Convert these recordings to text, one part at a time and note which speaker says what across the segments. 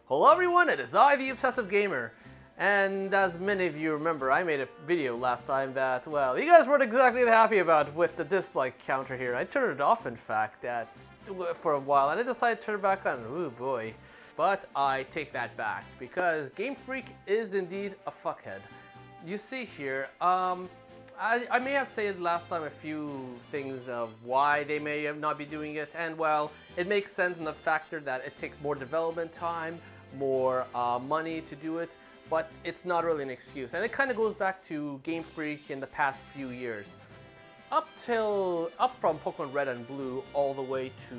Speaker 1: Hello everyone, it is I, the Obsessive Gamer. And as many of you remember, I made a video last time that, well, you guys weren't exactly happy about with the dislike counter here. I turned it off, in fact, for a while, and I decided to turn it back on. Ooh boy. But I take that back, because GameFreak is indeed a fuckhead. You see here, I may have said last time a few things of why they may have not be doing it, and well, it makes sense in the factor that it takes more development time, more money to do it, but it's not really an excuse. And it kind of goes back to GameFreak in the past few years. Up from Pokemon Red and Blue all the way to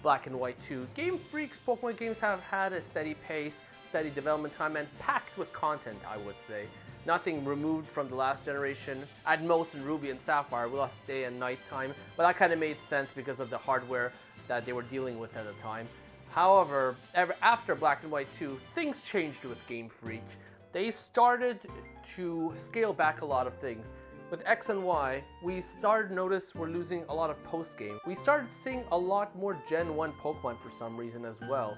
Speaker 1: Black and White 2, GameFreak's Pokemon games have had a steady pace, steady development time, and packed with content, I would say. Nothing removed from the last generation. At most in Ruby and Sapphire, we lost day and night time, but that kind of made sense because of the hardware that they were dealing with at the time. However, after Black and White 2, things changed with GameFreak. They started to scale back a lot of things. With X and Y, we started to notice we're losing a lot of post-game. We started seeing a lot more Gen 1 Pokemon for some reason as well.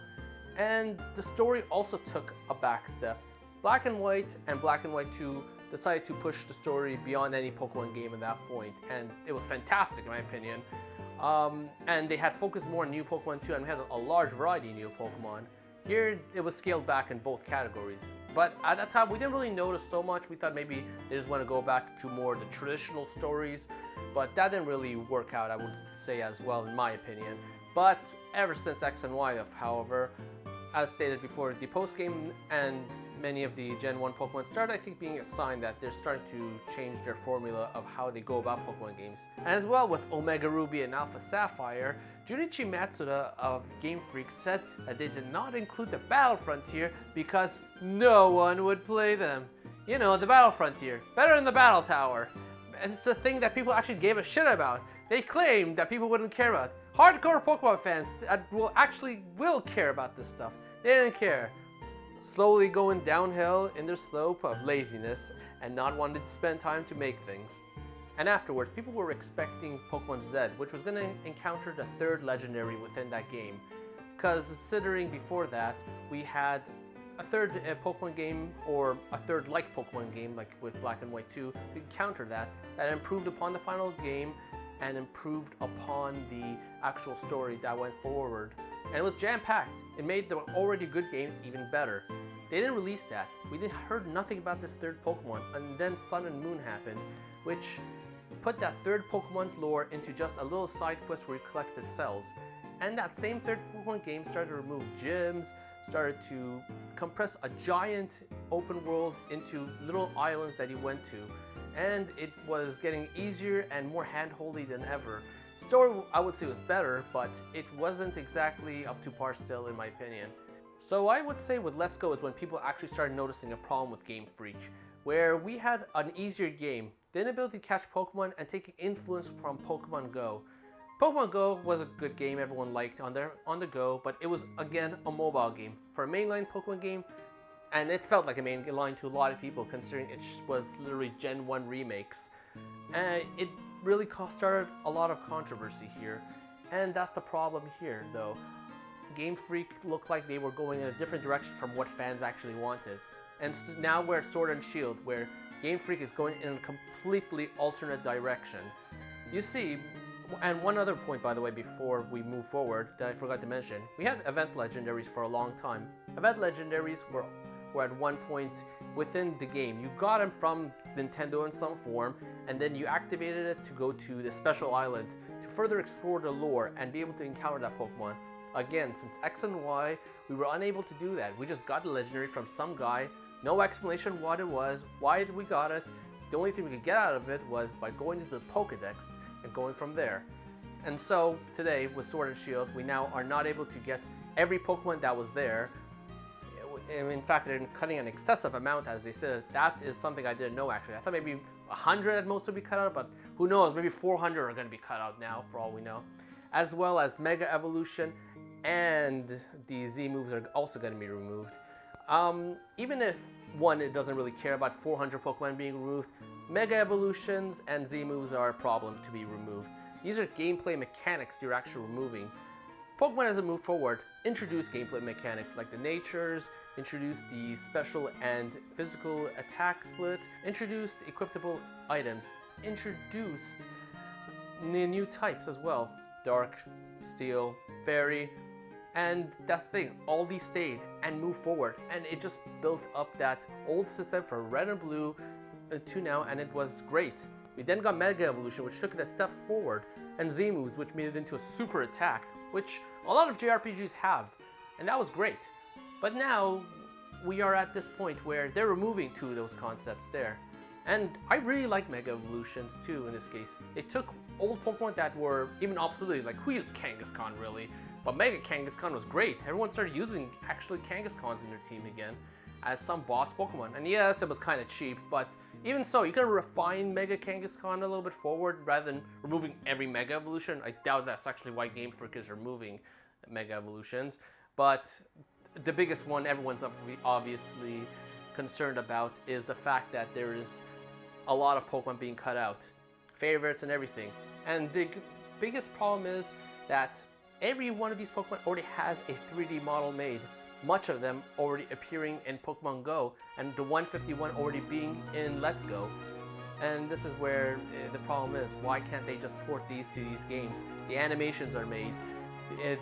Speaker 1: And the story also took a back step. Black and White and Black and White 2 decided to push the story beyond any Pokemon game at that point, and it was fantastic in my opinion. And they had focused more on new Pokemon too, and we had a large variety of new Pokemon. Here, it was scaled back in both categories. But at that time, we didn't really notice so much. We thought maybe they just want to go back to more the traditional stories, but that didn't really work out, I would say, as well, in my opinion. But ever since X and Y, however, as stated before, the post-game and many of the Gen 1 Pokemon started, I think, being a sign that they're starting to change their formula of how they go about Pokemon games. And as well with Omega Ruby and Alpha Sapphire, Junichi Matsuda of GameFreak said that they did not include the Battle Frontier because no one would play them. You know, the Battle Frontier, better than the Battle Tower. And it's a thing that people actually gave a shit about. They claimed that people wouldn't care about. Hardcore Pokemon fans will care about this stuff. They didn't care. Slowly going downhill in their slope of laziness and not wanting to spend time to make things. And afterwards, people were expecting Pokemon Z, which was going to encounter the third legendary within that game. Because considering before that, we had a third Pokemon game, or a third like Pokemon game, like with Black and White 2, to counter that improved upon the final game and improved upon the actual story that went forward. And it was jam-packed. It made the already good game even better. They didn't release that. We heard nothing about this third Pokemon, and then Sun and Moon happened, which put that third Pokemon's lore into just a little side quest where you collect the cells. And that same third Pokemon game started to remove gyms, started to compress a giant open world into little islands that you went to. And it was getting easier and more hand-holdy than ever. Story, I would say, was better, but it wasn't exactly up to par still, in my opinion. So I would say with Let's Go is when people actually started noticing a problem with GameFreak, where we had an easier game, the inability to catch Pokemon, and taking influence from Pokemon Go. Pokemon Go was a good game everyone liked on the go, but it was, again, a mobile game. For a mainline Pokemon game, and it felt like a mainline to a lot of people, considering it was literally Gen 1 remakes. It really started a lot of controversy here, and that's the problem here, though. GameFreak looked like they were going in a different direction from what fans actually wanted. And so now we're at Sword and Shield, where GameFreak is going in a completely alternate direction. You see, and one other point, by the way, before we move forward, that I forgot to mention, we had event legendaries for a long time. Event legendaries were at one point within the game. You got them from Nintendo in some form, and then you activated it to go to the special island to further explore the lore and be able to encounter that Pokemon. Again, since X and Y, we were unable to do that. We just got the legendary from some guy, no explanation what it was, why we got it. The only thing we could get out of it was by going into the Pokedex and going from there. And so today with Sword and Shield, we now are not able to get every Pokemon that was there. In fact, they're cutting an excessive amount, as they said. That is something I didn't know, actually. I thought maybe 100 at most would be cut out, but who knows, maybe 400 are going to be cut out now, for all we know. As well as Mega Evolution, and the Z moves are also going to be removed. Even if it doesn't really care about 400 Pokemon being removed, Mega Evolutions and Z moves are a problem to be removed. These are gameplay mechanics you're actually removing. Pokemon, as it moved forward, introduced gameplay mechanics like the natures, introduced the special and physical attack split, introduced equipable items, introduced new types as well. Dark, Steel, Fairy, and that's the thing, all these stayed and moved forward, and it just built up that old system for Red and Blue to now, and it was great. We then got Mega Evolution, which took it a step forward, and Z moves, which made it into a super attack, which a lot of JRPGs have, and that was great. But now we are at this point where they're removing two of those concepts there. And I really like Mega Evolutions too in this case. They took old Pokemon that were even obsolete, like who used Kangaskhan really? But Mega Kangaskhan was great. Everyone started using actually Kangaskhan's in their team again as some boss Pokemon. And yes, it was kind of cheap, but even so, you could refine Mega Kangaskhan a little bit forward rather than removing every Mega Evolution. I doubt that's actually why GameFreak is removing Mega Evolutions. But the biggest one everyone's obviously concerned about is the fact that there is a lot of Pokemon being cut out. Favorites and everything. And the biggest problem is that every one of these Pokemon already has a 3D model made. Much of them already appearing in Pokemon Go, and the 151 already being in Let's Go. And this is where the problem is. Why can't they just port these to these games? The animations are made.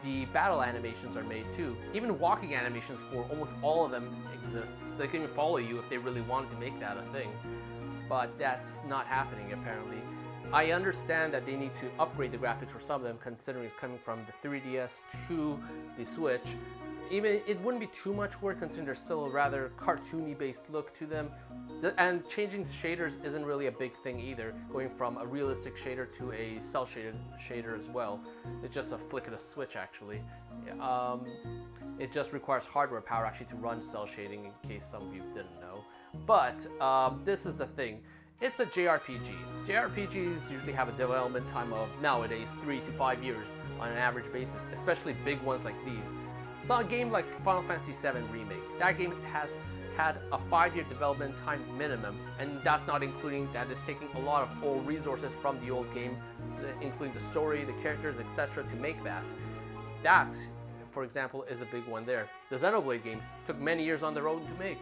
Speaker 1: The battle animations are made too. Even walking animations for almost all of them exist. So they can even follow you if they really wanted to make that a thing. But that's not happening apparently. I understand that they need to upgrade the graphics for some of them, considering it's coming from the 3DS to the Switch. Even it wouldn't be too much work considering there's still a rather cartoony based look to them. And changing shaders isn't really a big thing either, going from a realistic shader to a cell shaded shader as well. It's just a flick of a switch actually. It just requires hardware power actually to run cell shading, in case some of you didn't know. But this is the thing. It's a JRPG. JRPGs usually have a development time of, nowadays, 3 to 5 years on an average basis, especially big ones like these. So a game like Final Fantasy VII Remake, that game has had a 5-year development time minimum, and that's not including that it's taking a lot of old resources from the old game, including the story, the characters, etc. to make that. That, for example, is a big one there. The Xenoblade games took many years on their own to make.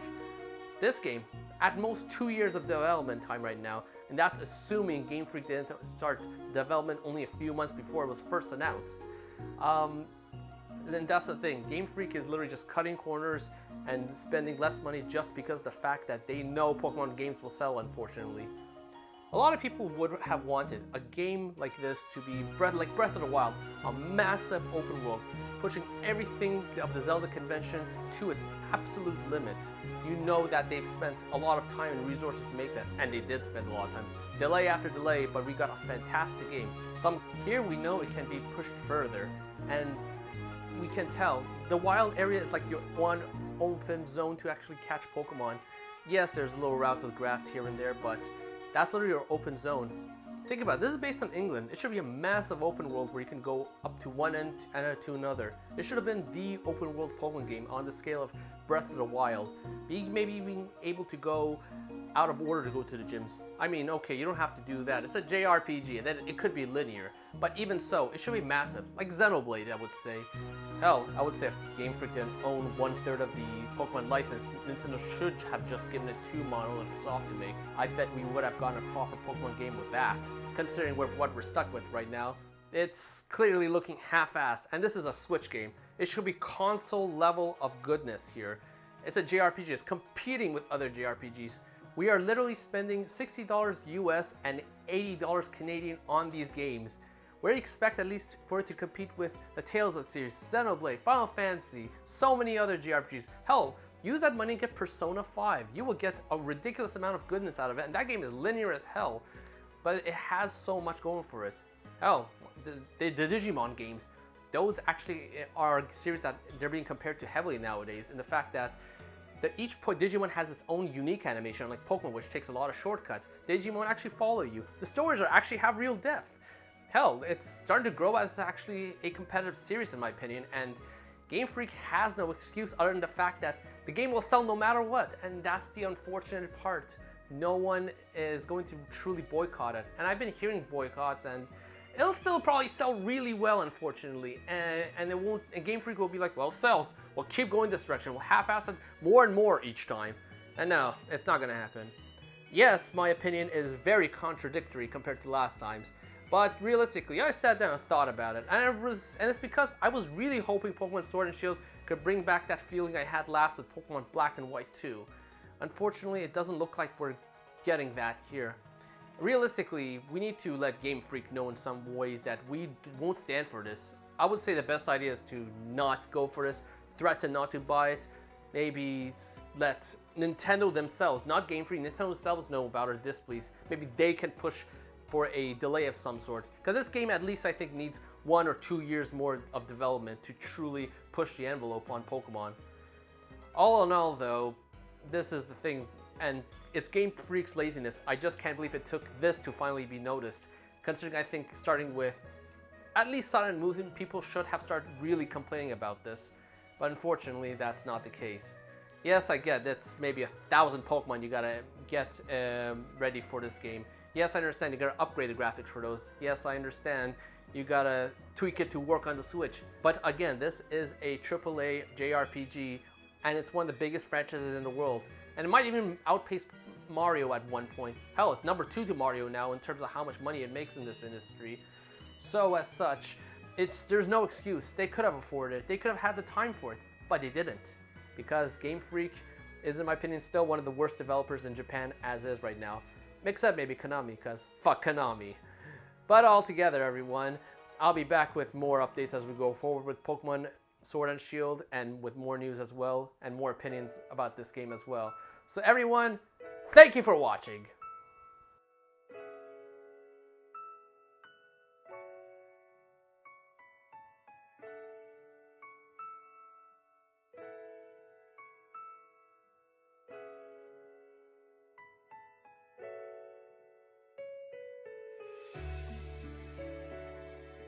Speaker 1: This game, at most 2 years of development time right now, and that's assuming GameFreak didn't start development only a few months before it was first announced. Then that's the thing, GameFreak is literally just cutting corners and spending less money just because of the fact that they know Pokemon games will sell, unfortunately. A lot of people would have wanted a game like this to be like Breath of the Wild, a massive open world, pushing everything of the Zelda convention to its absolute limit. You know that they've spent a lot of time and resources to make that, and they did spend a lot of time. Delay after delay, but we got a fantastic game. Here we know it can be pushed further, and we can tell the wild area is like your one open zone to actually catch Pokemon. Yes, there's little routes with grass here and there, but that's literally your open zone. Think about it, this is based on England. It should be a massive open world where you can go up to one end and to another. It should have been the open world Pokemon game on the scale of Breath of the Wild. Maybe being able to go out of order to go to the gyms. I mean, okay, you don't have to do that. It's a JRPG, and then it could be linear. But even so, it should be massive. Like Xenoblade, I would say. Hell, I would say if GameFreak didn't own 1/3 of the Pokemon license, Nintendo should have just given it to Monolith Soft to make. I bet we would have gotten a proper Pokemon game with that. Considering what we're stuck with right now, it's clearly looking half-assed, and this is a Switch game. It should be console level of goodness here. It's a JRPG, it's competing with other JRPGs. We are literally spending $60 US and $80 Canadian on these games. Where do you expect at least for it to compete with the Tales of series, Xenoblade, Final Fantasy, so many other JRPGs? Hell, use that money and get Persona 5. You will get a ridiculous amount of goodness out of it, and that game is linear as hell, but it has so much going for it. Hell, the Digimon games, those actually are series that they're being compared to heavily nowadays, in the fact that each Digimon has its own unique animation, like Pokemon, which takes a lot of shortcuts. Digimon actually follow you. The stories actually have real depth. Hell, it's starting to grow as actually a competitive series in my opinion, and Game Freak has no excuse other than the fact that the game will sell no matter what, and that's the unfortunate part. No one is going to truly boycott it, and I've been hearing boycotts, and it'll still probably sell really well, unfortunately, and it won't. And GameFreak will be like, well, it sells. We'll keep going this direction. We'll half-ass it more and more each time. And no, it's not gonna happen. Yes, my opinion is very contradictory compared to last time's, but realistically, I sat down and thought about it, and it's because I was really hoping Pokemon Sword and Shield could bring back that feeling I had last with Pokemon Black and White 2. Unfortunately, it doesn't look like we're getting that here. Realistically, we need to let Game Freak know in some ways that we won't stand for this. I would say the best idea is to not go for this, threaten not to buy it, maybe let Nintendo themselves, not Game Freak, Nintendo themselves know about our displease. Maybe they can push for a delay of some sort. Because this game at least I think needs 1 or 2 years more of development to truly push the envelope on Pokemon. All in all though, this is the thing, and it's Game Freak's laziness. I just can't believe it took this to finally be noticed. Considering I think starting with at least Sun and Moon, people should have started really complaining about this. But unfortunately, that's not the case. Yes, I get that's maybe 1,000 Pokemon you gotta get ready for this game. Yes, I understand you gotta upgrade the graphics for those. Yes, I understand you gotta tweak it to work on the Switch. But again, this is a AAA JRPG, and it's one of the biggest franchises in the world. And it might even outpace Mario at one point. Hell, it's number 2 to Mario now in terms of how much money it makes in this industry. So as such, there's no excuse. They could have afforded it. They could have had the time for it, but they didn't. Because Game Freak is, in my opinion, still one of the worst developers in Japan as is right now. Except maybe Konami, because fuck Konami. But altogether, everyone, I'll be back with more updates as we go forward with Pokemon Sword and Shield, and with more news as well, and more opinions about this game as well. So everyone, thank you for watching.